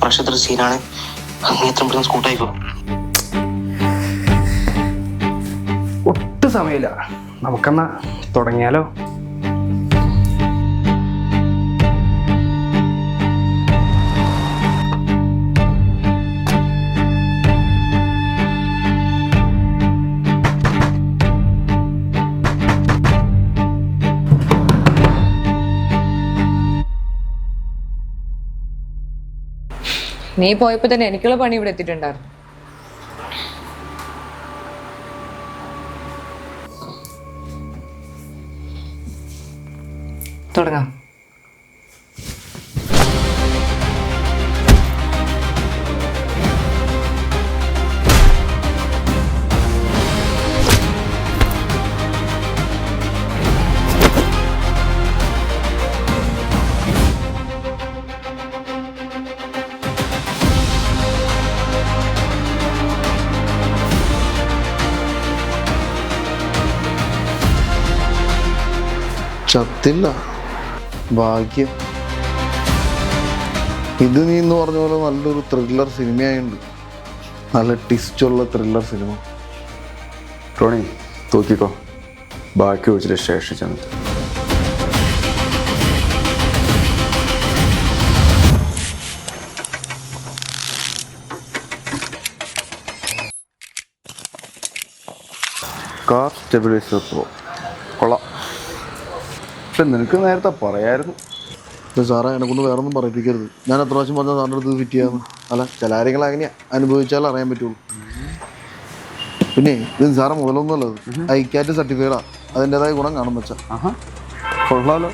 പ്രശ്നത്തിൽ സീനാണ്. നീ എത്ര പെട്ടെന്ന് സ്കൂട്ടായിക്കോ. ഒട്ടും സമയമില്ല, നമുക്കെന്നാ തുടങ്ങിയാലോ? നീ പോയപ്പോ തന്നെ എനിക്കുള്ള പണി ഇവിടെ എത്തിയിട്ടുണ്ടായിരുന്നു. തുടങ്ങാം. ചത്തില്ല, ഭാഗ്യം. ഇത് നീ എന്ന് പറഞ്ഞ പോലെ നല്ലൊരു ത്രില്ലർ സിനിമയായുണ്ട്, നല്ല ട്വിസ്റ്റുള്ള ത്രില്ലർ സിനിമ. ടോണി തൂക്കിക്കോ, ബാക്കി വെച്ചിട്ട് ശേഷം ചെന്ന് കാർ സ്റ്റെബിലൈസർ പ്രോ കൊള്ളാം. പക്ഷെ നിനക്ക് നേരത്തെ പറയായിരുന്നു. സാറേ, എന്നെ കൊണ്ട് വേറെ ഒന്നും പറയിപ്പിക്കരുത്. ഞാൻ എത്ര പ്രാവശ്യം പറഞ്ഞാൽ സാറിൻ്റെ അടുത്ത് ഫിറ്റ് ചെയ്യാന്ന്. അല്ല, ചില കാര്യങ്ങൾ അങ്ങനെയാണ്, അനുഭവിച്ചാൽ അറിയാൻ പറ്റുള്ളൂ. പിന്നെ ഇത് സാറേ മുതലൊന്നുമല്ലത്, ഐക്യാറ്റ് സർട്ടിഫൈഡാ, അതിൻ്റെതായ ഗുണം കാണും വെച്ചാൽ. കൊള്ളാലോ.